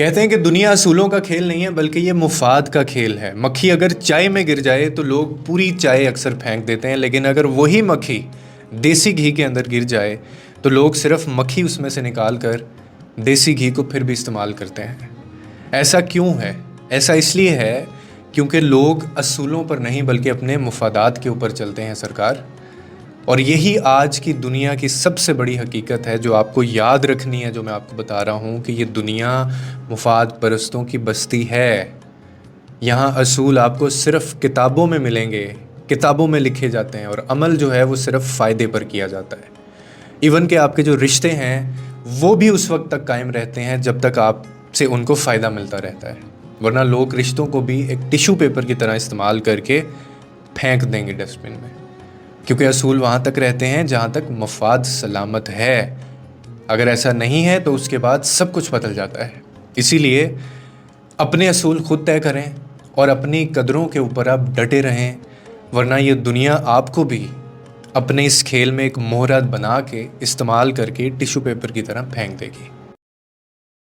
کہتے ہیں کہ دنیا اصولوں کا کھیل نہیں ہے بلکہ یہ مفاد کا کھیل ہے۔ مکھی اگر چائے میں گر جائے تو لوگ پوری چائے اکثر پھینک دیتے ہیں، لیکن اگر وہی مکھی دیسی گھی کے اندر گر جائے تو لوگ صرف مکھی اس میں سے نکال کر دیسی گھی کو پھر بھی استعمال کرتے ہیں۔ ایسا کیوں ہے؟ ایسا اس لیے ہے کیونکہ لوگ اصولوں پر نہیں بلکہ اپنے مفادات کے اوپر چلتے ہیں سرکار۔ اور یہی آج کی دنیا کی سب سے بڑی حقیقت ہے جو آپ کو یاد رکھنی ہے، جو میں آپ کو بتا رہا ہوں کہ یہ دنیا مفاد پرستوں کی بستی ہے۔ یہاں اصول آپ کو صرف کتابوں میں ملیں گے، کتابوں میں لکھے جاتے ہیں، اور عمل جو ہے وہ صرف فائدے پر کیا جاتا ہے۔ ایون کہ آپ کے جو رشتے ہیں وہ بھی اس وقت تک قائم رہتے ہیں جب تک آپ سے ان کو فائدہ ملتا رہتا ہے، ورنہ لوگ رشتوں کو بھی ایک ٹیشو پیپر کی طرح استعمال کر کے پھینک دیں گے ڈسٹ بن میں، کیونکہ اصول وہاں تک رہتے ہیں جہاں تک مفاد سلامت ہے۔ اگر ایسا نہیں ہے تو اس کے بعد سب کچھ بدل جاتا ہے۔ اسی لیے اپنے اصول خود طے کریں اور اپنی قدروں کے اوپر آپ ڈٹے رہیں، ورنہ یہ دنیا آپ کو بھی اپنے اس کھیل میں ایک مہرت بنا کے استعمال کر کے ٹیشو پیپر کی طرح پھینک دے گی۔